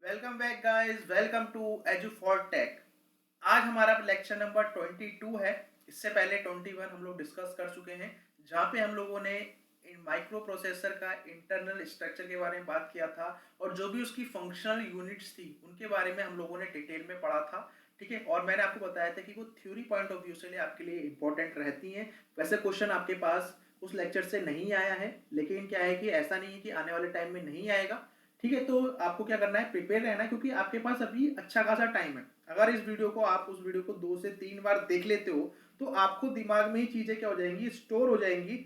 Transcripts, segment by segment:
Welcome back guys, welcome to Edu for Tech. आज हमारा lecture number 22 है। इससे पहले 21 हम लोग डिस्कस कर चुके हैं, जहाँ पे हम लोगों ने माइक्रो प्रोसेसर का इंटरनल स्ट्रक्चर के बारे में बात किया था और जो भी उसकी फंक्शनल यूनिट्स थी उनके बारे में हम लोगों ने डिटेल में पढ़ा था। ठीक है, और मैंने आपको बताया था कि वो थ्योरी पॉइंट ऑफ व्यू से लिए आपके लिए इंपॉर्टेंट रहती हैं। वैसे क्वेश्चन आपके पास उस लेक्चर से नहीं आया है, लेकिन क्या है कि ऐसा नहीं है कि आने वाले टाइम में नहीं आएगा। ठीक है, तो आपको क्या करना है, प्रिपेयर रहना है, क्योंकि आपके पास अभी अच्छा खासा टाइम है। अगर इस वीडियो को आप उस वीडियो को 2 से 3 बार देख लेते हो तो आपको दिमाग में ही चीजें क्या हो जाएंगी, स्टोर हो जाएंगी।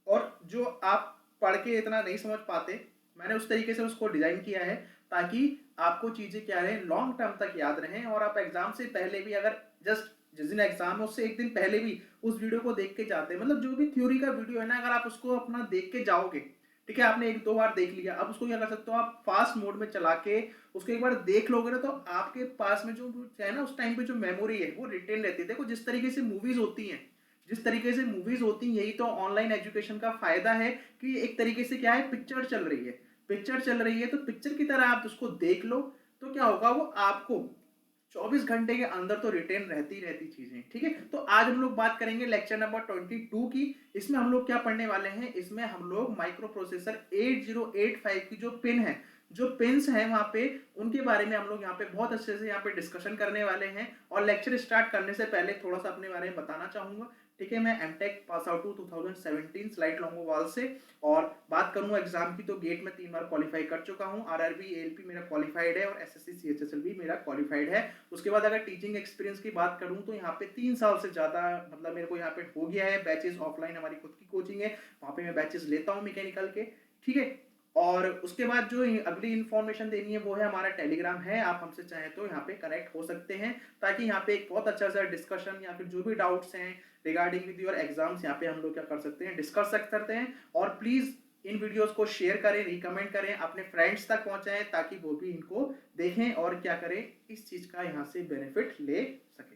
और जो आप पढ़ के इतना नहीं समझ पाते, मैंने उस तरीके से उसको डिजाइन किया है ताकि आपको चीजें क्या रहे, लॉन्ग टर्म तक याद रहें। और आप एग्जाम से पहले भी अगर जस्ट जिस दिन एग्जाम है उससे एक दिन पहले भी उस वीडियो को देख के जाते हैं, मतलब जो भी थ्योरी का वीडियो है ना, अगर आप उसको अपना देख के जाओगे, ठीक है, आपने एक दो बार देख लिया, अब उसको क्या कर सकते हो, आप फास्ट मोड में चला के उसको एक बार देख लोगे ना, तो आपके पास में जो है ना, उस टाइम पे जो मेमोरी है वो रिटेन रहती है। देखो जिस तरीके से मूवीज होती हैं, जिस तरीके से मूवीज होती हैं, यही तो ऑनलाइन एजुकेशन का फायदा है कि एक तरीके से क्या है, पिक्चर चल रही है, पिक्चर चल रही है तो पिक्चर की तरह आप उसको देख लो। तो क्या होगा, वो आपको 24 घंटे के अंदर तो रिटेन रहती रहती चीजें। ठीक है, तो आज हम लोग बात करेंगे लेक्चर नंबर 22 की। इसमें हम लोग क्या पढ़ने वाले हैं, इसमें हम लोग माइक्रो प्रोसेसर 8085 की जो पिन है, जो पिन्स हैं वहां पे, उनके बारे में हम लोग यहाँ पे बहुत अच्छे से यहाँ पे डिस्कशन करने वाले हैं। और लेक्चर स्टार्ट करने से पहले थोड़ा सा अपने बारे में बताना चाहूंगा। ठीक है, मैं एमटेक पास आउट हूँ 2017 स्लाइट लॉन्गोवाल से। और बात करूँ एग्जाम की तो गेट में 3 बार क्वालिफाई कर चुका हूँ, आरआरबी एएलपी मेरा क्वालिफाइड है और एसएससी सीएचएसएल भी मेरा क्वालिफाइड है। उसके बाद अगर टीचिंग एक्सपीरियंस की बात करूँ तो यहाँ पे 3 साल से ज्यादा मतलब मेरे को यहाँ पे हो गया है। बैचेस ऑफलाइन हमारी खुद की कोचिंग है, वहाँ पे मैं बैचेस लेता हूँ मैकेनिकल के। ठीक है, और उसके बाद जो अगली इन्फॉर्मेशन देनी है वो है हमारा टेलीग्राम है, आप हमसे चाहें तो यहाँ पे कनेक्ट हो सकते हैं, ताकि यहाँ पे एक बहुत अच्छा सा डिस्कशन या फिर जो भी डाउट्स हैं रिगार्डिंग विद योर एग्जाम्स, यहाँ पे हम लोग क्या कर सकते हैं, डिस्कस सकते हैं। और प्लीज इन वीडियोस को शेयर करें, रिकमेंड करें, अपने फ्रेंड्स तक पहुंचाएं, ताकि वो भी इनको देखें और क्या करें, इस चीज का यहाँ से बेनिफिट ले सके।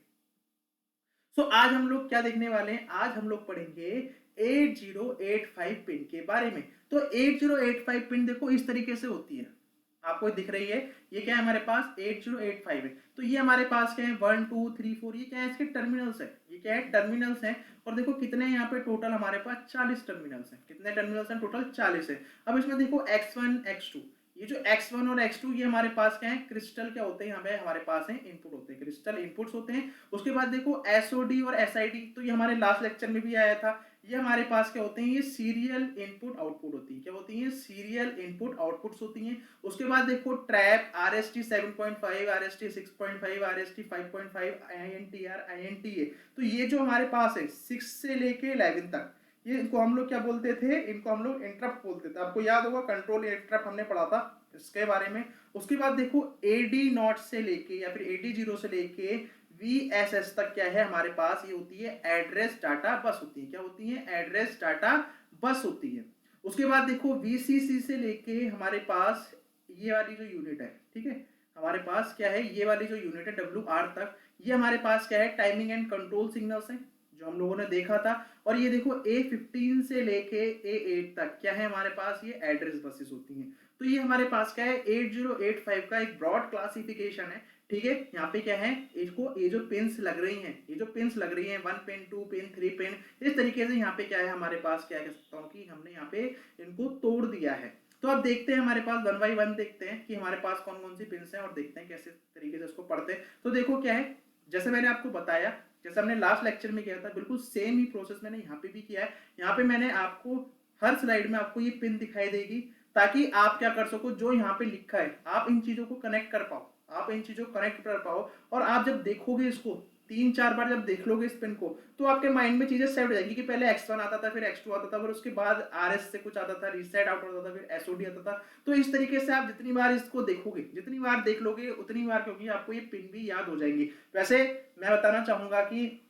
सो आज हम लोग क्या देखने वाले हैं, आज हम लोग पढ़ेंगे 8085 पिन के बारे में। तो 8085 पिन देखो इस तरीके से होती है, आपको दिख रही है, ये क्या है हमारे पास 8085 है। तो ये हमारे पास क्या है 1 2 3 4, ये क्या है, इसके टर्मिनल्स है, ये क्या है टर्मिनल्स है। और देखो कितने यहाँ पे टोटल हमारे पास 40 टर्मिनल्स हैं। कितने टर्मिनल्स हैं टोटल, 40 है। अब इसमें देखो x1 x2, ये जो x1 और x2 ये हमारे पास क्या है, क्रिस्टल क्या होते हैं, यहाँ पे हमारे पास है इनपुट होते हैं, क्रिस्टल इनपुट्स होते हैं। उसके बाद देखो एसओडी और एसआईडी, तो ये हमारे लास्ट लेक्चर में भी आया था। ये हमारे पास क्या होते हैं, ये सीरियल इनपुट आउटपुट होती है, क्या होती है, सीरियल इनपुट आउटपुट्स होती हैं। उसके बाद देखो trap, RST 7.5, RST 6.5, RST 5.5, INTR, INTA। तो ये जो हमारे पास है 6 से लेके 11 तक, ये इनको हम लोग क्या बोलते थे, इनको हम लोग इंटरप्ट बोलते थे। आपको याद होगा कंट्रोल इंटरप्ट हमने पढ़ा था इसके बारे में। उसके बाद देखो AD नॉट से लेके या फिर AD0 से लेके VSS तक क्या है हमारे पास, ये होती है एड्रेस डाटा बस होती है, क्या होती है, एड्रेस डाटा बस होती है। उसके बाद देखो VCC से लेके हमारे पास ये वाली जो यूनिट है, ठीक है, हमारे पास क्या है, ये वाली जो यूनिट है WR तक, ये हमारे पास क्या है, टाइमिंग एंड कंट्रोल सिग्नल्स है, जो हम लोगों ने देखा था। और ये देखो A15 से लेके A8 तक क्या है हमारे पास, ये एड्रेस बसेस होती हैं। तो ये हमारे पास क्या है 8085 का एक ब्रॉड क्लासिफिकेशन है। ठीक है, यहाँ पे क्या है, इसको ये जो पिन्स लग रही हैं, ये जो पिन्स लग रही हैं 1 पिन 2 पिन 3 पिन, इस तरीके से यहाँ पे क्या है हमारे पास, क्या कह सकता हूँ कि हमने यहाँ पे इनको तोड़ दिया है। तो अब देखते हैं हमारे पास 1 बाई 1 देखते हैं कि हमारे पास कौन कौन सी पिन्स हैं और देखते हैं कैसे तरीके से इसको पढ़ते हैं। तो देखो क्या है, जैसे मैंने आपको बताया, जैसे हमने लास्ट लेक्चर में किया था, बिल्कुल सेम ही प्रोसेस मैंने यहाँ पे भी किया है। यहाँ पे मैंने आपको हर स्लाइड में आपको ये पिन दिखाई देगी, ताकि आप क्या कर सको, जो यहाँ पे लिखा है आप इन चीजों को कनेक्ट कर पाओ, आप इन चीजों को कनेक्ट कर पाओ। और आप जब देखोगे इसको 3 4 बार जब देख लोगे इस पिन को, तो आपके माइंड में चीजें सेट हो जाएगी कि पहले X1 आता था, फिर X2 आता था, फिर उसके बाद RS से कुछ आता था, रीसेट आउट होता था, फिर SOD आता था। तो इस तरीके से आप जितनी बार इसको देखोगे, जितनी बार देख लोगे उतनी बार क्योंकि आपको ये पिन भी याद हो जाएंगी। वैसे मैं बताना चाहूंगा कि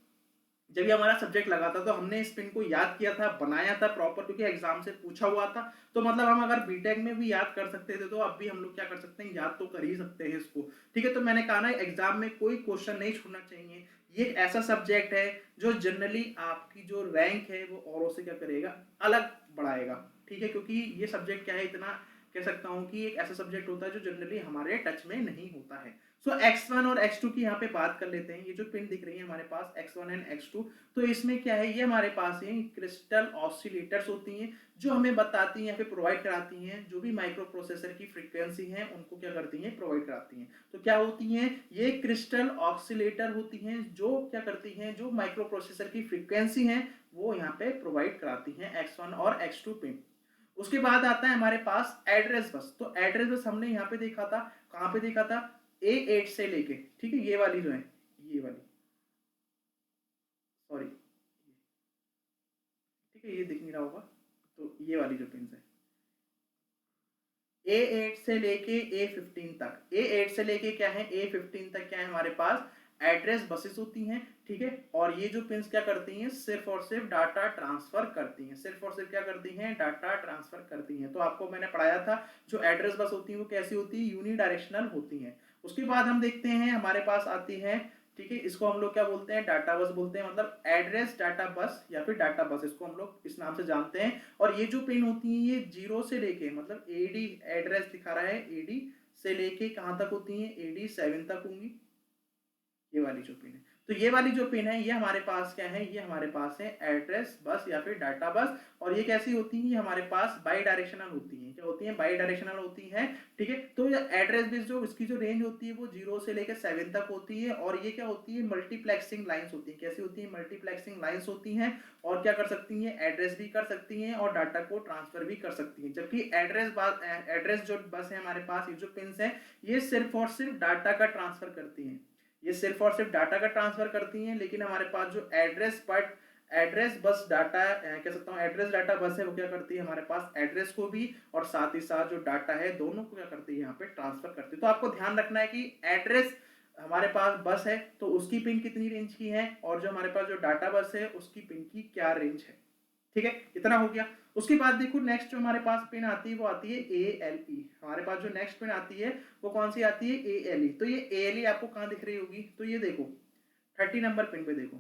जब ये हमारा सब्जेक्ट लगा था तो हमने इस पिन को याद किया था, बनाया था प्रॉपर, क्योंकि एग्जाम से पूछा हुआ था। तो मतलब हम अगर बीटेक में भी याद कर सकते थे तो अब भी हम लोग क्या कर सकते हैं, याद तो कर ही सकते हैं इसको। ठीक है, तो मैंने कहा ना एग्जाम में कोई क्वेश्चन नहीं छूटना चाहिए। ये एक ऐसा सब्जेक्ट है जो जनरली आपकी जो रैंक है वो औरों से क्या करेगा, अलग बढ़ाएगा। ठीक है, क्योंकि ये सब्जेक्ट क्या है, इतना कह सकता हूँ कि एक ऐसा सब्जेक्ट होता है जो जनरली हमारे टच में नहीं होता है। सो x1 और x2 की यहाँ पे बात कर लेते हैं। ये जो पिन दिख रही है हमारे पास x1 एंड x2, तो इसमें क्या है, ये हमारे पास है क्रिस्टल ऑसिलेटर्स होती हैं जो हमें बताती हैं या फिर प्रोवाइड कराती हैं, जो भी माइक्रो प्रोसेसर की फ्रीक्वेंसी है उनको क्या करती हैं, प्रोवाइड कराती हैं। तो क्या होती हैं, ये क्रिस्टल ऑसिलेटर होती हैं जो क्या करती हैं, जो माइक्रो प्रोसेसर की फ्रीक्वेंसी है वो यहाँ पे प्रोवाइड कराती हैं x1 और x2 पिन। उसके बाद आता है हमारे पास एड्रेस बस। तो एड्रेस बस हमने यहाँ पे देखा था, कहाँ पे देखा था, A8 से लेके, ठीक है, ये वाली जो है, ये वाली, सॉरी, ठीक है, ये दिख नहीं रहा होगा, तो ये वाली जो पिन है A8 से लेके A15 तक, A8 से लेके क्या है, A15 तक क्या है हमारे पास एड्रेस बसेस होती हैं, ठीक है। और ये जो पिन्स क्या करती हैं, सिर्फ और सिर्फ डाटा ट्रांसफर करती हैं, सिर्फ और सिर्फ क्या करती हैं, डाटा ट्रांसफर करती हैं। तो आपको मैंने पढ़ाया था जो एड्रेस बस होती है वो कैसी होती है, यूनिडायरेक्शनल होती हैं। उसके बाद हम देखते हैं हमारे पास आती है, ठीक है, इसको हम लोग क्या बोलते हैं, डाटा बस बोलते हैं, मतलब एड्रेस डाटा बस या फिर डाटा बस, इसको हम लोग इस नाम से जानते हैं। और ये जो पिन होती है ये 0 से लेके, मतलब एडी एड्रेस दिखा रहा है, एडी से लेके कहां तक होती है, AD7 तक होंगी, ये वाली जो पिन है। तो ये वाली जो पिन है ये हमारे पास क्या है, ये हमारे पास है एड्रेस बस या फिर डाटा बस। और ये कैसी होती है, ये हमारे पास बाई डायरेक्शनल होती है। क्या होती है, बाई डायरेक्शनल होती है, ठीक है। तो ये एड्रेस बस जो इसकी जो रेंज होती है वो 0 से लेकर 7 तक होती है। और ये क्या होती है, मल्टीप्लेक्सिंग लाइंस होती है। कैसी होती है, मल्टीप्लेक्सिंग लाइंस होती हैं। और क्या कर सकती हैं, एड्रेस भी कर सकती हैं और डाटा को ट्रांसफर भी कर सकती हैं। जबकि एड्रेस जो बस है हमारे पास, ये जो पिन है ये सिर्फ और सिर्फ डाटा का ट्रांसफर करती हैं, ये सिर्फ और सिर्फ डाटा का ट्रांसफर करती हैं। लेकिन हमारे पास जो एड्रेस बस डाटा कह सकता हूँ, एड्रेस डाटा बस है, वो क्या करती है, हमारे पास एड्रेस को भी और साथ ही साथ जो डाटा है दोनों को क्या करती है, यहाँ पे ट्रांसफर करती है। तो आपको ध्यान रखना है कि एड्रेस हमारे पास बस है तो उसकी पिन कितनी रेंज की है, और जो हमारे पास जो डाटा बस है उसकी पिन की क्या रेंज है, ठीक है, इतना हो गया। उसके बाद देखो नेक्स्ट जो हमारे पास पिन आती है वो आती है ALE। हमारे पास जो नेक्स्ट पिन आती है वो कौन सी आती है, ALE। तो ये ALE आपको कहां दिख रही होगी, तो ये देखो 30 नंबर पिन पे देखो,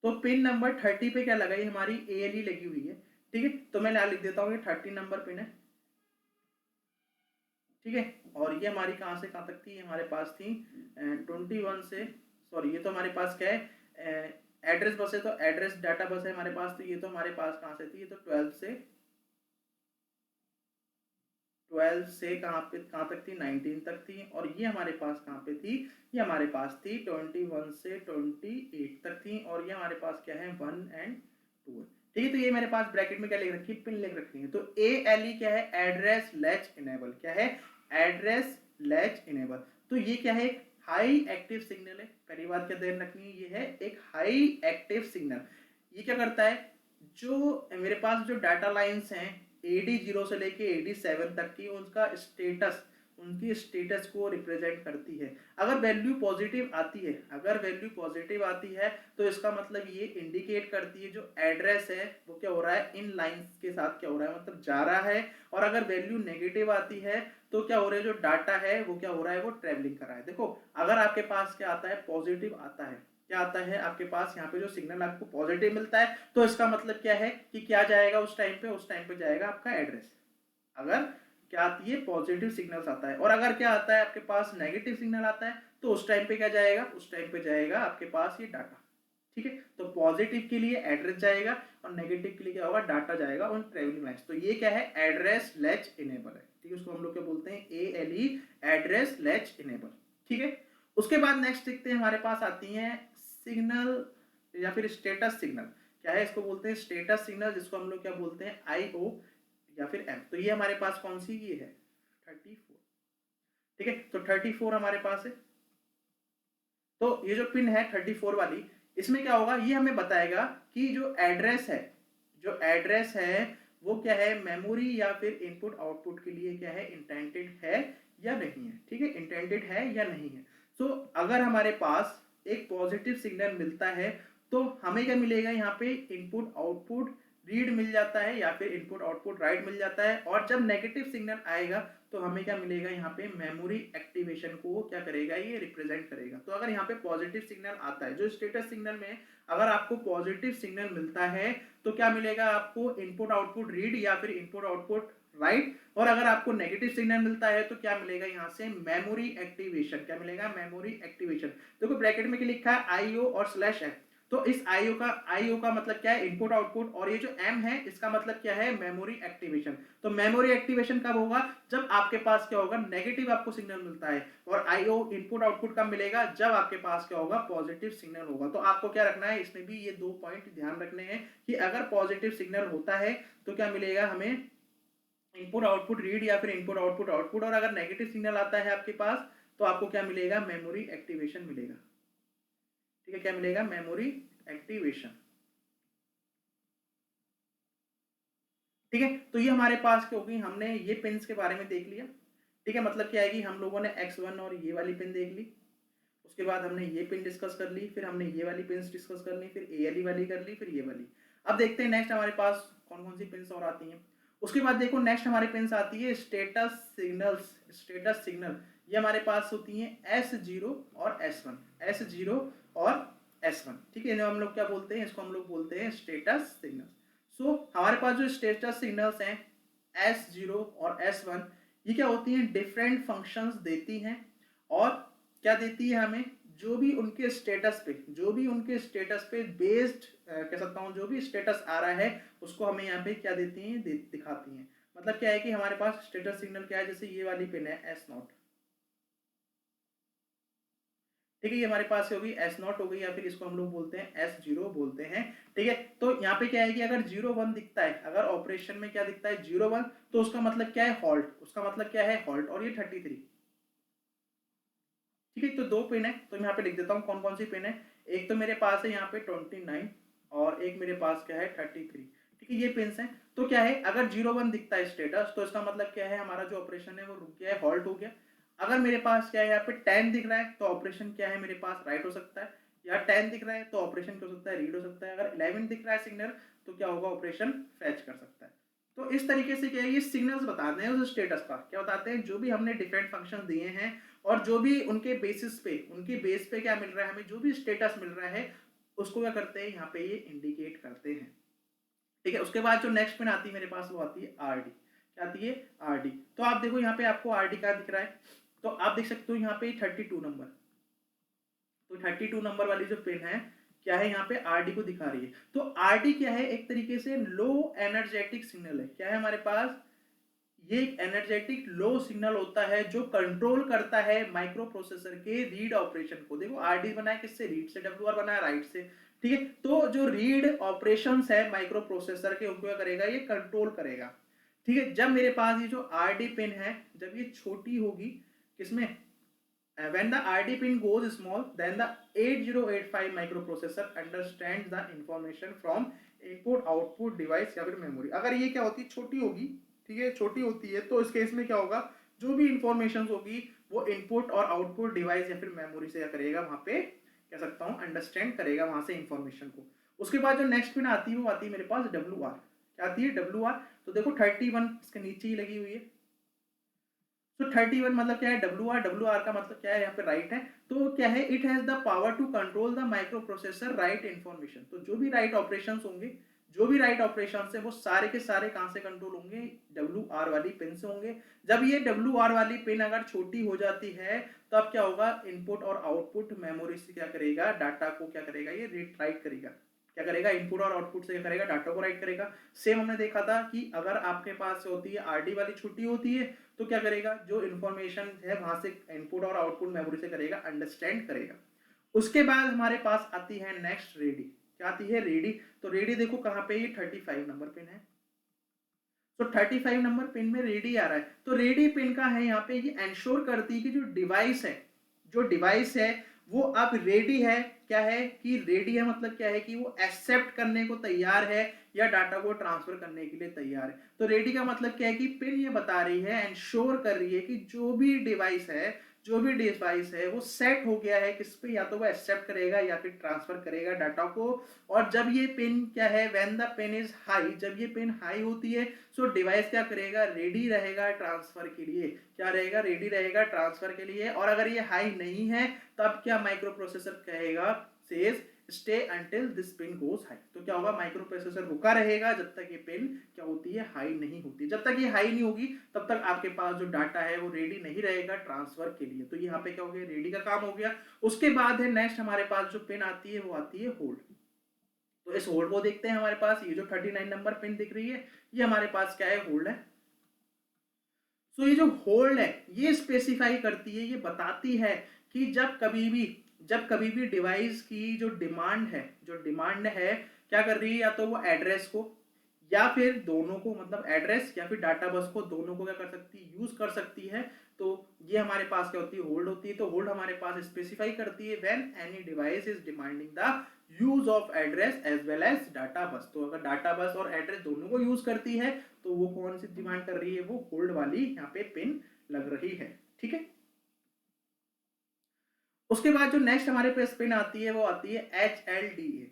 तो पिन नंबर 30 पे क्या लगाई, हमारी ALE लगी हुई है, ठीक है। तो मैं लिख देता हूँ, ये 30 नंबर पिन है, ठीक है। और ये हमारी कहां से कहां तक थी, हमारे पास थी 21 से, सॉरी ये तो हमारे पास क्या है, एड्रेस बस है, तो एड्रेस डाटा बस है हमारे पास। तो ये तो हमारे पास कहां से थी, ये तो 12 से कहां तक थी, 19 तक थी। और ये हमारे पास कहां पे थी, ये हमारे पास थी 21 से 28 तक थी। और ये हमारे पास क्या है, 1 एंड 2 है, ठीक है। तो ये मेरे पास ब्रैकेट में क्या लिख रखी है, पिन लिख रखी है। तो ALE क्या है, एड्रेस लैच इनेबल, क्या है, एड्रेस लैच इनेबल। तो ये क्या है, हाई एक्टिव सिग्नल है। पहली बात क्या ध्यान रखनी है, ये है एक हाई एक्टिव सिग्नल। ये क्या करता है, जो मेरे पास जो डाटा लाइंस हैं AD0 से लेके AD7 तक की, उनकी स्टेटस को रिप्रेजेंट करती है। अगर वैल्यू पॉजिटिव आती है, तो इसका मतलब ये इंडिकेट करती है जो एड्रेस है वो क्या हो रहा है, इन लाइंस के साथ क्या हो रहा है, मतलब जा रहा है। और अगर वैल्यू नेगेटिव आती है तो क्या हो रहा है, जो डाटा है वो क्या हो रहा है, वो ट्रेवलिंग कर रहा है। देखो अगर आपके पास क्या आता है, पॉजिटिव आता है, क्या आता है आपके पास, यहाँ पे जो सिग्नल आपको पॉजिटिव मिलता है, तो इसका मतलब क्या है कि क्या जाएगा उस टाइम पे जाएगा आपका एड्रेस। अगर क्या आती है, पॉजिटिव सिग्नल्स आता है। और अगर क्या आता है आपके पास, नेगेटिव सिग्नल आता है, तो उस टाइम पे क्या जाएगा, उस टाइम पे जाएगा आपके पास ये डाटा, ठीक है। तो पॉजिटिव के लिए एड्रेस जाएगा और नेगेटिव के लिए क्या होगा, डाटा जाएगा ऑन ट्रेवलिंग लाइंस। तो ये क्या है, एड्रेस लैच इनेबल है, ठीक है। उसको हम लोग क्या बोलते हैं, ALE, एड्रेस लैच इनेबल, ठीक है। उसके बाद नेक्स्ट देखते हैं, हमारे पास आती है सिग्नल या फिर स्टेटस सिग्नल। क्या है, इसको बोलते हैं स्टेटस सिग्नल, जिसको हम लोग क्या बोलते हैं, IO या फिर M। तो ये हमारे पास कौन सी ये है, 34, ठीक है। तो 34 हमारे पास है। तो ये जो पिन है 34 वाली, इसमें क्या होगा, ये हमें बताएगा कि जो एड्रेस है वो क्या है, मेमोरी या फिर इनपुट आउटपुट के लिए क्या है, इंटेंडेड है या नहीं है, ठीक है, इंटेंडेड है या नहीं है। सो अगर हमारे पास एक पॉजिटिव सिग्नल मिलता है तो हमें क्या मिलेगा, यहाँ पे इनपुट आउटपुट रीड मिल जाता है या फिर इनपुट आउटपुट राइट मिल जाता है। और जब नेगेटिव सिग्नल आएगा तो हमें क्या मिलेगा, यहाँ पे मेमोरी एक्टिवेशन को क्या करेगा, ये रिप्रेजेंट करेगा। तो अगर यहाँ पे पॉजिटिव सिग्नल आता है, जो स्टेटस सिग्नल में अगर आपको पॉजिटिव सिग्नल मिलता है तो क्या मिलेगा आपको, इनपुट आउटपुट रीड या फिर इनपुट आउटपुट राइट। और अगर आपको नेगेटिव सिग्नल मिलता है तो क्या मिलेगा यहाँ से, मेमोरी एक्टिवेशन। क्या मिलेगा, मेमोरी एक्टिवेशन। देखो ब्रैकेट में क्या लिखा है, आईओ और स्लैश है, तो इस आईओ का मतलब क्या है, इनपुट आउटपुट, और ये जो एम है इसका मतलब क्या है, मेमोरी एक्टिवेशन। तो मेमोरी एक्टिवेशन कब होगा, जब आपके पास क्या होगा, नेगेटिव आपको सिग्नल मिलता है। और आईओ इनपुट आउटपुट कब मिलेगा, जब आपके पास क्या होगा, पॉजिटिव सिग्नल होगा। तो आपको क्या रखना है, इसमें भी ये 2 पॉइंट ध्यान रखने हैं कि अगर पॉजिटिव सिग्नल होता है तो क्या मिलेगा हमें, इनपुट आउटपुट रीड या फिर इनपुट आउटपुट आउटपुट। और अगर नेगेटिव सिग्नल आता है आपके पास तो आपको क्या मिलेगा, मेमोरी एक्टिवेशन मिलेगा। ठीक है, क्या मिलेगा, मेमोरी एक्टिवेशन। ठीक है, तो ये हमारे पास क्या होगी, हमने ये पिन्स के बारे में देख लिया। ठीक है, मतलब क्या है कि हम लोगों ने X1 और ये वाली पिन देख ली, उसके बाद हमने ये पिन डिस्कस कर ली, फिर हमने ये वाली पिन डिस्कस कर ली, फिर ALE वाली कर ली, फिर ये वाली। अब देखते हैं नेक्स्ट हमारे पास कौन कौन सी पिन्स और आती हैं। उसके बाद देखो नेक्स्ट हमारे पिन्स आती है स्टेटस सिग्नल्स। स्टेटस सिग्नल ये हमारे पास होती हैं S0 और S1, S0 और S1। ठीक है, हम लोग क्या बोलते हैं, इसको हम लोग बोलते हैं स्टेटस सिग्नल। सो हमारे पास जो स्टेटस सिग्नल्स हैं S0 और S1, ये क्या होती हैं, डिफरेंट फंक्शंस देती हैं। और क्या देती है हमें, जो भी उनके स्टेटस पे, जो भी उनके स्टेटस पे बेस्ड कह सकता हूँ, जो भी स्टेटस आ रहा है उसको हमें यहाँ पे क्या देती हैं, दिखाती हैं। मतलब क्या है कि हमारे पास स्टेटस सिग्नल क्या है, जैसे ये वाली पिन है S0। ठीक है, ये हमारे पास होगी S0 हो गई, या फिर इसको हम लोग बोलते हैं S0 बोलते हैं। ठीक है, तो यहाँ पे क्या है कि अगर 0 1 दिखता है, अगर ऑपरेशन में क्या दिखता है 0 1, तो उसका मतलब क्या है, हॉल्ट। उसका मतलब क्या है, हॉल्ट। और ये 33। ठीक है, तो 2 पिन है, तो यहाँ पे लिख देता हूँ कौन कौन सी पिन है। एक तो मेरे पास है यहाँ पे 29 और एक मेरे पास क्या है 33। ठीक है, ये पिन्स हैं। तो क्या है, अगर 0 1 दिखता है स्टेटस तो इसका मतलब क्या है, हमारा जो ऑपरेशन है वो रुक गया है, हॉल्ट हो गया। अगर मेरे पास क्या है यहाँ पे 10 दिख रहा है तो ऑपरेशन क्या है, मेरे पास राइट हो सकता है। या 10 दिख रहा है तो ऑपरेशन क्या हो सकता है, रीड हो सकता है। अगर 11 दिख रहा है सिग्नल तो क्या होगा, ऑपरेशन फैच कर सकता है। तो इस तरीके से क्या है, ये सिग्नल्स बताते हैं उस स्टेटस का, क्या बताते हैं, जो भी हमने डिफरेंट फंक्शन दिए हैं और जो भी उनके बेसिस पे, उनके बेस पे क्या मिल रहा है हमें, जो भी स्टेटस मिल रहा है उसको क्या करते हैं, यहाँ पे ये इंडिकेट करते हैं। ठीक है, उसके बाद जो नेक्स्ट पिन आती है मेरे पास वो आती है RD। क्या आती है, RD। तो आप देखो यहाँ पे आपको RD का दिख रहा है, तो आप देख सकते हो यहाँ पे 32 नंबर। तो 32 नंबर वाली जो पिन है क्या है, यहाँ पे RD को दिखा रही है। तो RD क्या है, एक तरीके से लो एनर्जेटिक सिग्नल है। क्या है हमारे पास, ये एक एनर्जेटिक लो सिग्नल होता है जो कंट्रोल करता है माइक्रो प्रोसेसर के रीड ऑपरेशन को। देखो RD बना है किससे, रीड से, WR बना है राइट से। ठीक है, तो जो रीड ऑपरेशंस है माइक्रो प्रोसेसर के उनको क्या करेगा, ये कंट्रोल करेगा। ठीक है, जब मेरे पास ये जो RD पिन है जब ये छोटी होगी, किसमें, when the RD pin goes small, then the 8085 microprocessor understands the information from input output device या फिर मेमोरी। अगर ये क्या होती है, छोटी होगी, ठीक है, छोटी होती है, तो इस केस में क्या होगा, जो भी इंफॉर्मेशन होगी वो इनपुट और आउटपुट डिवाइस या फिर मेमोरी से क्या करेगा, वहां पे कह सकता हूँ अंडरस्टैंड करेगा वहां से इंफॉर्मेशन को। उसके बाद जो नेक्स्ट पिन आती है वो आती है मेरे पास WR। क्या आती है, WR। तो देखो 31 इसके नीचे ही लगी हुई है। तो 31 मतलब क्या है, WR का मतलब क्या है, यहाँ पे राइट है। तो क्या है, it has the power to control the microprocessor right information. तो जो भी राइट ऑपरेशंस होंगे, जो भी राइट ऑपरेशंस है वो सारे के सारे कहाँ से कंट्रोल होंगे, WR वाली पिन से होंगे। जब ये WR वाली पिन अगर छोटी हो जाती है तो अब क्या होगा, इनपुट और आउटपुट मेमोरी से क्या करेगा, डाटा को क्या करेगा, ये रीड राइट करेगा। क्या करेगा, इनपुट और आउटपुट से क्या करेगा, डाटा को राइट करेगा। सेम हमने देखा था कि अगर आपके पास होती है RD वाली छोटी होती है तो क्या करेगा, जो इन्फॉर्मेशन है वहां से इनपुट और आउटपुट मेमोरी से करेगा, अंडरस्टैंड करेगा। उसके बाद हमारे पास आती है नेक्स्ट रेडी। क्या आती है, रेडी। तो रेडी देखो कहाँ पे, ये 35 नंबर पिन है। तो 35 नंबर पिन में रेडी आ रहा है। तो रेडी पिन का है यहाँ पे, ये एंश्योर करती है कि जो डिवाइस है, जो डिवाइस है वो अब रेडी है। क्या है कि रेडी है मतलब क्या है कि वो एक्सेप्ट करने को तैयार है या डाटा को ट्रांसफर करने के लिए तैयार है। तो रेडी का मतलब क्या है कि पिन ये बता रही है, एंश्योर कर रही है कि जो भी डिवाइस है, जो भी डिवाइस है वो सेट हो गया है किस पे, या तो वो एक्सेप्ट करेगा या फिर ट्रांसफर करेगा डाटा को। और जब ये पिन क्या है, when the pin is high, जब ये पिन हाई होती है सो डिवाइस क्या करेगा, रेडी रहेगा ट्रांसफर के लिए। क्या रहेगा, रेडी रहेगा ट्रांसफर के लिए। और अगर ये हाई नहीं है तब क्या माइक्रो प्रोसेसर कहेगा, says stay until this pin goes high. तो क्या होगा, माइक्रो प्रोसेसर रुका रहेगा जब तक ये पिन क्या होती है, हाई नहीं होती। जब तक ये हाई नहीं होगी तब तक आपके पास जो डाटा है वो रेडी नहीं रहेगा ट्रांसफर के लिए। तो यहाँ पे क्या हो गया, रेडी का काम हो गया। उसके बाद है नेक्स्ट हमारे पास जो पिन आती है वो आती है होल्ड। तो इस होल्ड को देखते हैं। हमारे पास ये जो 39 नंबर पिन दिख रही है ये हमारे पास क्या है, होल्ड है। तो ये जो होल्ड है ये स्पेसिफाई करती है, ये बताती है कि जब कभी भी डिवाइस की जो डिमांड है क्या कर रही है, या तो वो एड्रेस को या फिर दोनों को, मतलब एड्रेस या फिर डाटा बस को, दोनों को क्या कर सकती है, यूज कर सकती है। तो ये हमारे पास क्या होती है, होल्ड होती है। तो होल्ड हमारे पास स्पेसिफाई करती है when any device is demanding the use of address as well as data bus. तो अगर डाटा बस और एड्रेस दोनों को यूज करती है तो वो कौन सी डिमांड कर रही है, वो होल्ड वाली यहाँ पे पिन लग रही है। ठीक है। उसके बाद जो नेक्स्ट हमारे पास पिन आती है वो आती है HLDA।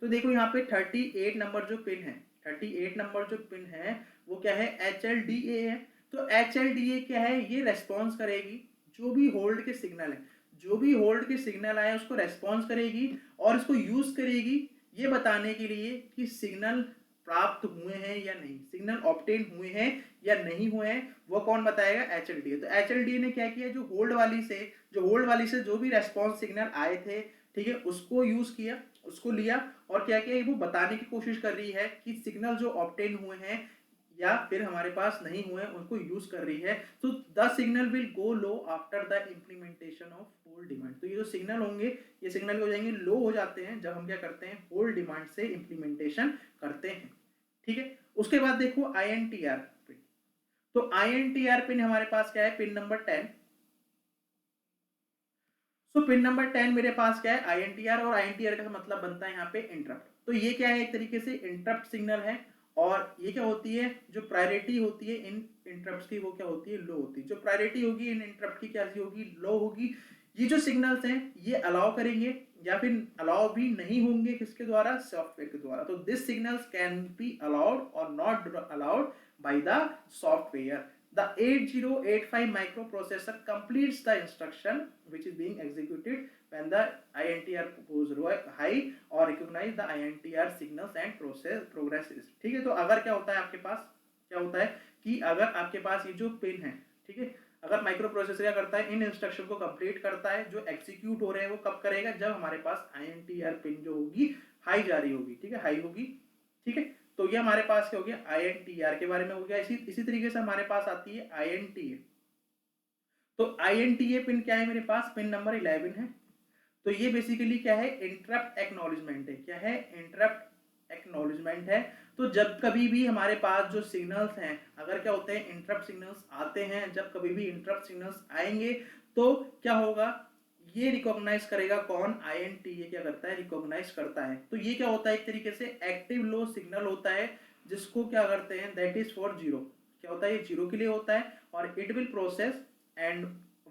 तो देखो यहाँ पे 38 नंबर जो पिन है, 38 नंबर जो पिन है वो क्या है, HLDA है। तो HLDA क्या है, ये रेस्पॉन्स करेगी जो भी होल्ड के सिग्नल है, जो भी होल्ड के सिग्नल आए उसको रेस्पॉन्स करेगी और इसको यूज करेगी ये बताने के लिए कि सिग्नल प्राप्त हुए हैं या नहीं, सिग्नल ऑब्टेन हुए हैं या नहीं हुए हैं, वो कौन बताएगा, HLDA। तो HLDA ने क्या किया, जो होल्ड वाली से जो भी रेस्पॉन्स सिग्नल आए थे, ठीक है, उसको यूज किया, उसको लिया और क्या किया, वो बताने की कोशिश कर रही है कि सिग्नल जो ऑब्टेन हुए हैं या फिर हमारे पास नहीं हुए उनको यूज कर रही है। तो the signal will go low after the implementation of hold demand. तो ये जो सिग्नल होंगे ये सिग्नल हो जाएंगे, लो हो जाते हैं जब हम क्या करते हैं, होल्ड डिमांड से इम्प्लीमेंटेशन करते हैं। ठीक है। उसके बाद देखो INTR पिन। तो INTR पिन हमारे पास क्या है, पिन नंबर 10। सो पिन नंबर 10 मेरे पास क्या है, INTR। और INTR का मतलब बनता है यहाँ पे इंटरप्ट। तो ये क्या है, एक तरीके से इंटरप्ट सिग्नल है। और ये क्या होती है, जो प्रायोरिटी होती है इन इंटरप्ट्स की वो क्या होती है, लो होती है। जो प्रायोरिटी होगी इन इंटरप्ट की क्या होगी, लो होगी। ये जो सिग्नल्स हैं ये अलाउ करेंगे या फिर अलाउ भी नहीं होंगे, किसके द्वारा, सॉफ्टवेयर के द्वारा। तो this signals can be allowed और not allowed by the software. The 8085 microprocessor completes the instruction which is being executed when the INTR goes high or recognize the INTR signals and progresses। ठीक है। तो अगर क्या होता है आपके पास, क्या होता है कि अगर आपके पास ये जो पिन है, ठीक है, अगर माइक्रो प्रोसेसर क्या करता है, इन इंस्ट्रक्शन को कंप्लीट करता है, जो एग्जीक्यूट हो रहे हैं वो कब करेगा, जब हमारे पास INTR पिन जो होगी हाई जा रही होगी, ठीक है, हाई होगी। ठीक है। तो ये हमारे पास क्या हो गया, INTR के बारे में हो गया। इसी तरीके से हमारे पास आती है INTA। तो INTA पिन क्या है मेरे पास, पिन नंबर 11 है। तो ये बेसिकली क्या है, इंटरप्ट एक्नॉलेजमेंट है। क्या है, इंटरप्ट एक्नॉलेजमेंट है। तो जब कभी भी हमारे पास जो सिग्नल्स हैं, अगर क्या होते हैं, इंटरप्ट सिग्नल्स आते हैं, जब कभी भी इंटरप्ट सिग्नल्स आएंगे तो क्या होगा, ये रिकॉग्नाइज करेगा कौन, INTA क्या करता है, रिकॉग्नाइज करता है। तो ये क्या होता है, एक तरीके से एक्टिव लो सिग्नल होता है जिसको क्या करते हैं, दैट इज फॉर जीरो। क्या होता है, ये जीरो के लिए होता है और it will process and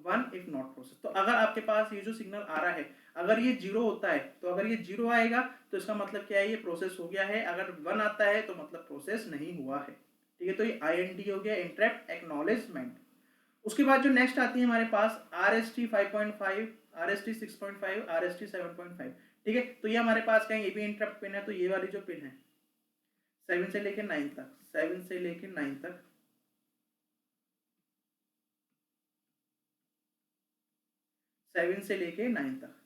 one if not process. तो अगर आपके पास ये जो सिग्नल आ रहा है अगर ये जीरो होता है, तो अगर ये जीरो आएगा तो इसका मतलब क्या है, ये प्रोसेस हो गया है। अगर वन आता है तो मतलब प्रोसेस नहीं हुआ है। ठीक है। तो ये INT हो गया, इंटरप्ट एक्नॉलेजमेंट। उसके बाद जो नेक्स्ट आती है हमारे पास RST 5.5, RST 6.5, RST 7.5। ठीक है। तो ये हमारे पास क्या है, ये भी इंटरप्ट पिन है। तो ये वाली जो पिन है 7 से लेकर 9 तक, 7 से लेकर 9 तक, 7 से लेके 9 तक।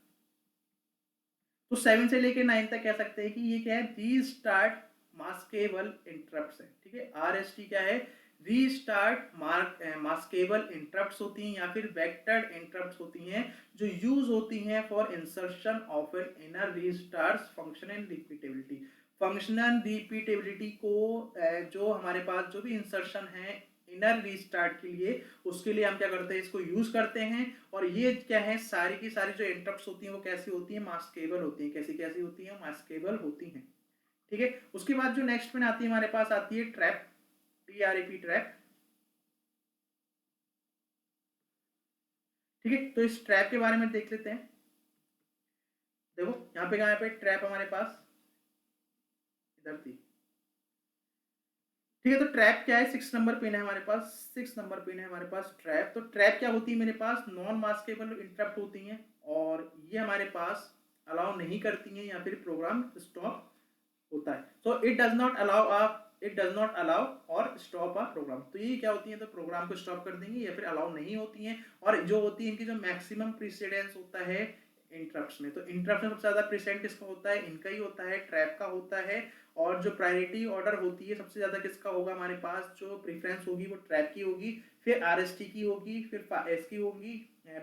तो 7 से लेके 9 तक कह सकते हैं कि ये क्या है, रीस्टार्ट मास्केबल इंटरप्ट्स है। ठीक है। RST क्या है, रीस्टार्ट मास्केबल इंटरप्ट्स होती हैं या फिर वेक्टर्ड इंटरप्ट्स होती हैं जो यूज होती हैं for insertion of an inner restart functional repeatability. Functional repeatability को जो हमारे पास जो भी इंसर्शन है इनर रीस्टार्ट के लिए, उसके लिए हम क्या करते हैं, इसको यूज करते हैं। और ये क्या है, सारी की सारी जो इंटरप्ट्स होती हैं वो कैसी होती हैं, मास्केबल होती हैं। कैसी कैसी होती हैं, मास्केबल होती हैं। ठीक है। उसके बाद जो नेक्स्ट पिन आती है हमारे पास आती है ट्रैप, TRAP, ट्रैप। ठीक है। तो इस ट्रैप के बारे में देख लेते हैं। देखो यहाँ पे, यहाँ पे ट्रैप हमारे पास इधर थी। ठीक है। तो ट्रैप क्या है, 6 नंबर पिन है हमारे पास, 6 नंबर पिन है हमारे पास ट्रैप। तो ट्रैप क्या होती है मेरे पास, नॉन मास्केबल इंटरप्ट होती हैं और ये हमारे पास अलाउ नहीं करती हैं या फिर प्रोग्राम स्टॉप होता है। So it does not allow और स्टॉप अ प्रोग्राम। तो ये क्या होती है, तो प्रोग्राम को स्टॉप कर देंगी या फिर अलाउ नहीं होती हैं। और जो होती है इनकी जो मैक्सिमम प्रीसीडेंस होता है इंटरप्ट्स में, तो इंटरप्ट में सबसे ज़्यादा प्रेसिडेंट किसका होता है, इनका ही होता है, ट्रैप का होता है। और जो प्रायोरिटी ऑर्डर होती है सबसे ज़्यादा किसका होगा हमारे पास, जो प्रेफरेंस होगी वो ट्रैप की होगी, फिर आरएसटी की होगी, फिर एस की होगी,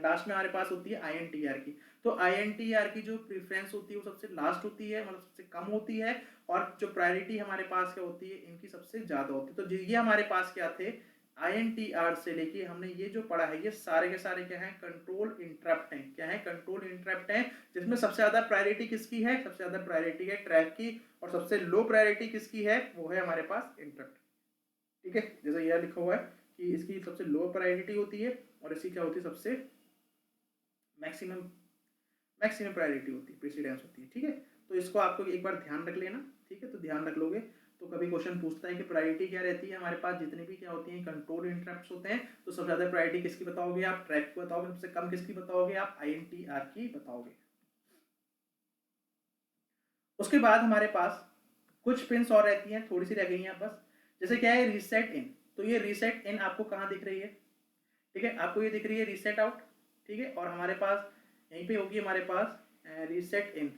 लास्ट में हमारे पास होती है आईएनटीआर की। तो आईएनटीआर की जो प्रेफरेंस होती है वो सबसे लास्ट होती है, मतलब सबसे कम होती है। और जो प्रायोरिटी हमारे पास क्या होती है, इनकी सबसे ज़्यादा होती है। तो ये हमारे पास क्या थे, आईएनटीआर से लेके हमने ये जो पढ़ा है ये सारे के सारे क्या हैं, कंट्रोल इंटरप्ट हैं। क्या है, कंट्रोल इंटरप्ट हैं, जिसमें सबसे ज्यादा प्रायोरिटी किसकी है, सबसे ज्यादा प्रायोरिटी है ट्रैक की, और सबसे लो प्रायोरिटी किसकी है, वो है हमारे पास इंटरप्ट। ठीक है, जैसे यह लिखा हुआ है कि इसकी सबसे लो प्रायोरिटी होती है और इसकी क्या होती है, सबसे मैक्सिमम मैक्सिमम प्रायोरिटी होती है, प्रेसिडेंस होती है। ठीक है, तो इसको आपको एक बार ध्यान रख लेना। ठीक है, तो ध्यान रख लोगे तो कभी क्वेश्चन पूछता है कि प्रायोरिटी क्या रहती है हमारे पास, जितने भी क्या होती हैं कंट्रोल इंटरप्ट्स होते हैं, तो सबसे ज्यादा प्रायोरिटी किसकी बताओगे आप, ट्रैक को बताओगे, सबसे कम किसकी बताओगे आप, आईएनटीआर की बताओगे। उसके बाद हमारे पास कुछ पिन्स और रहती हैं, थोड़ी सी रह गई हैं बस। जैसे क्या है, रीसेट इन। तो ये रीसेट इन आपको कहाँ दिख रही है, ठीक है, आपको ये दिख रही है रीसेट आउट। ठीक है, और हमारे पास यहीं पे होगी हमारे पास रीसेट इन।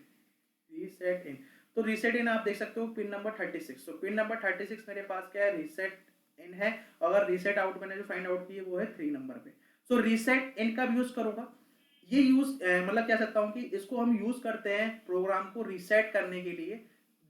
रीसेट इन, तो रीसेट इन आप देख सकते हो पिन नंबर 36। तो पिन नंबर 36 मेरे पास क्या है, रीसेट इन है। अगर रीसेट आउट मैंने जो फाइंड आउट की है वो है 3 नंबर पे। सो रीसेट इन का यूज करूंगा। ये यूज मतलब क्या सकता हूँ कि इसको हम यूज करते हैं प्रोग्राम को रीसेट करने के लिए,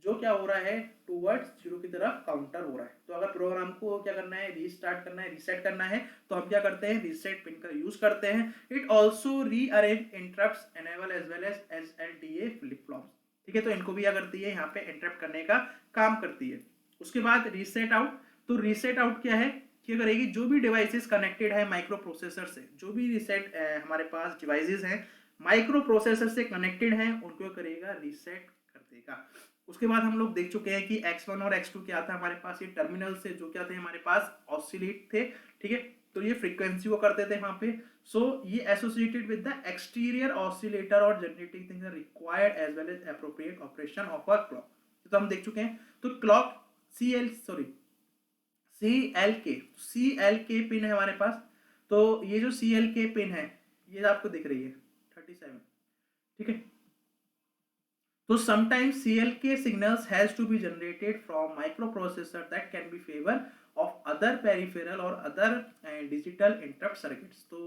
जो क्या हो रहा है, टूवर्ड्स जीरो की तरफ काउंटर हो रहा है। तो अगर प्रोग्राम को क्या करना है, रीस्टार्ट करना है, रीसेट करना है, तो हम क्या करते हैं, रीसेट पिन का यूज करते हैं। It also rearrange interrupts enable as well as SLDA flip flops. ठीक है, तो इनको भी क्या करती है, यहाँ पे इंटरप्ट करने का काम करती है। उसके बाद रीसेट आउट। तो रीसेट आउट क्या है, क्या करेगी, जो भी डिवाइसेस कनेक्टेड है माइक्रो प्रोसेसर से, जो भी रीसेट हमारे पास डिवाइसेस हैं माइक्रो प्रोसेसर से कनेक्टेड हैं, उनको करेगा रीसेट कर देगा। उसके बाद हम लोग देख चुके हैं कि x1 और x2 क्या था हमारे पास, ये टर्मिनल से जो क्या थे हमारे पास, ऑसिलेट थे। ठीक है, तो ये फ्रीक्वेंसी को करते थे वहां पे। सो ये associated with the exterior oscillator और generating things required as well as appropriate operation of a clock. तो हम देख चुके हैं। तो क्लॉक सी एल के पिन है हमारे पास। तो ये जो सी एल के पिन है ये आपको दिख रही है 37। ठीक है, तो sometimes CLK signals has to be generated from microprocessor that can be favor of other peripheral or other digital interrupt circuits. तो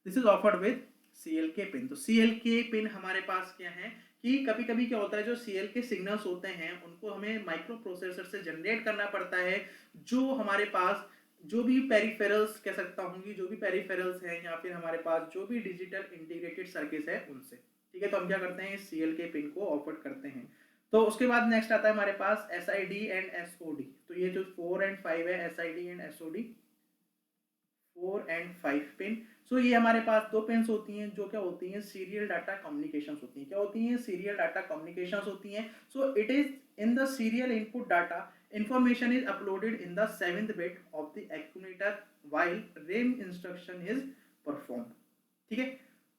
this is offered with CLK pin। तो CLK pin हमारे पास क्या है कि कभी कभी क्या होता है, जो CLK सिग्नल्स होते हैं उनको हमें माइक्रो प्रोसेसर से जनरेट करना पड़ता है, जो हमारे पास जो भी पेरिफेरल्स कह सकता हूँ कि जो भी पेरिफेरल्स हैं या फिर हमारे पास जो भी डिजिटल इंटीग्रेटेड सर्किट है उनसे। ठीक है, तो हम क्या करते हैं, इस CLK पिन को ऑफर करते हैं। तो उसके बाद नेक्स्ट आता है हमारे पास SID एंड SOD। तो ये जो 4 एंड 5 है, SID and SOD, 4 and 5 pin. So ये हमारे पास दो पिन्स होती हैं जो क्या होती हैं, सीरियल डाटा कम्युनिकेशंस होती हैं। क्या होती हैं, सीरियल डाटा कम्युनिकेशंस होती हैं। So it is in the serial input data information is uploaded in the 7th bit of the accumulator while RAM instruction is performed। ठीक है,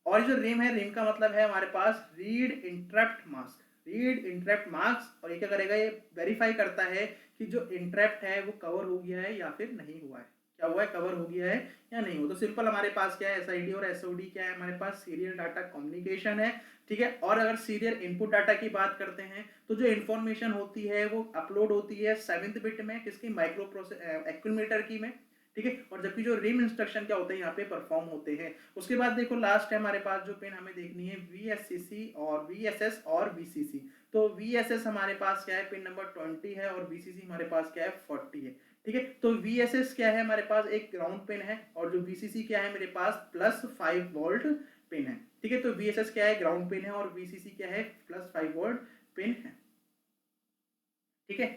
और जो रेम है, रेम का मतलब है हमारे पास read interrupt mask. Read interrupt mask, और ये क्या करेगा, ये वेरीफाई करता है कि जो इंटरप्ट है वो कवर हो गया है या फिर नहीं हुआ है, क्या हुआ है, कवर हो गया है या नहीं हुआ। तो सिंपल हमारे पास क्या है, SID और SOD क्या है हमारे पास, सीरियल डाटा कम्युनिकेशन है। ठीक है, और अगर सीरियल इनपुट डाटा की बात करते हैं तो जो इन्फॉर्मेशन होती है वो अपलोड होती है 7th बिट में, किसकी, माइक्रो प्रोसेसर एक्यूमुलेटर की में। ठीक है, और जबकि जो रिम इंस्ट्रक्शन क्या होते हैं यहाँ पे परफॉर्म होते हैं। उसके बाद देखो लास्ट है हमारे पास जो पिन हमें देखनी है, VSCC और VSS और VCC। तो VSS हमारे पास क्या है, पिन नंबर 20 है, और VCC हमारे पास क्या है, 40 है। ठीक है, तो VSS क्या है हमारे पास, एक ग्राउंड पिन है, और जो VCC क्या है मेरे पास, +5 वोल्ट पिन है। ठीक है, तो VSS क्या है, ग्राउंड पिन है, और VCC क्या है, +5 वोल्ट पिन है। ठीक है,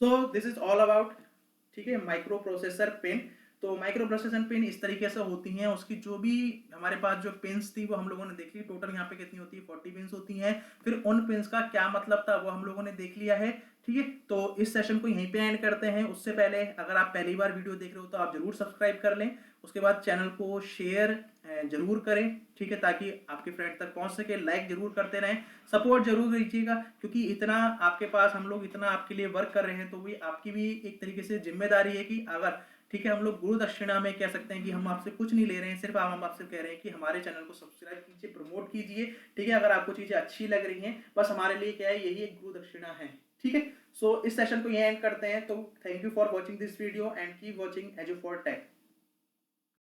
so this is all about, ठीक है, माइक्रो प्रोसेसर पिन। तो माइक्रो प्रोसेसर पिन इस तरीके से होती हैं। उसकी जो भी हमारे पास जो पिन्स थी वो हम लोगों ने देख ली, टोटल यहाँ पे कितनी होती है, 40 पिन्स होती हैं। फिर उन पिन्स का क्या मतलब था वो हम लोगों ने देख लिया है। ठीक है, तो इस सेशन को यहीं पे एंड करते हैं। उससे पहले अगर आप पहली बार वीडियो देख रहे हो तो आप जरूर सब्सक्राइब कर लें, उसके बाद चैनल को शेयर जरूर करें, ठीक है, ताकि आपके फ्रेंड तक पहुंच सके। लाइक जरूर करते रहें, सपोर्ट जरूर कीजिएगा, क्योंकि इतना आपके पास हम लोग इतना आपके लिए वर्क कर रहे हैं तो भी आपकी भी एक तरीके से जिम्मेदारी है कि अगर, ठीक है, हम लोग गुरु दक्षिणा में कह सकते हैं कि हम आपसे कुछ नहीं ले रहे हैं, सिर्फ हम आपसे कह रहे हैं कि हमारे चैनल को सब्सक्राइब कीजिए, प्रमोट कीजिए, ठीक है। अगर आपको चीजें अच्छी लग रही हैं, बस हमारे लिए क्या है, यही एक गुरु दक्षिणा है, ठीक है। सो इस सेशन को यहीं एंड करते हैं। तो thank you for watching this video and keep watching Edu for take.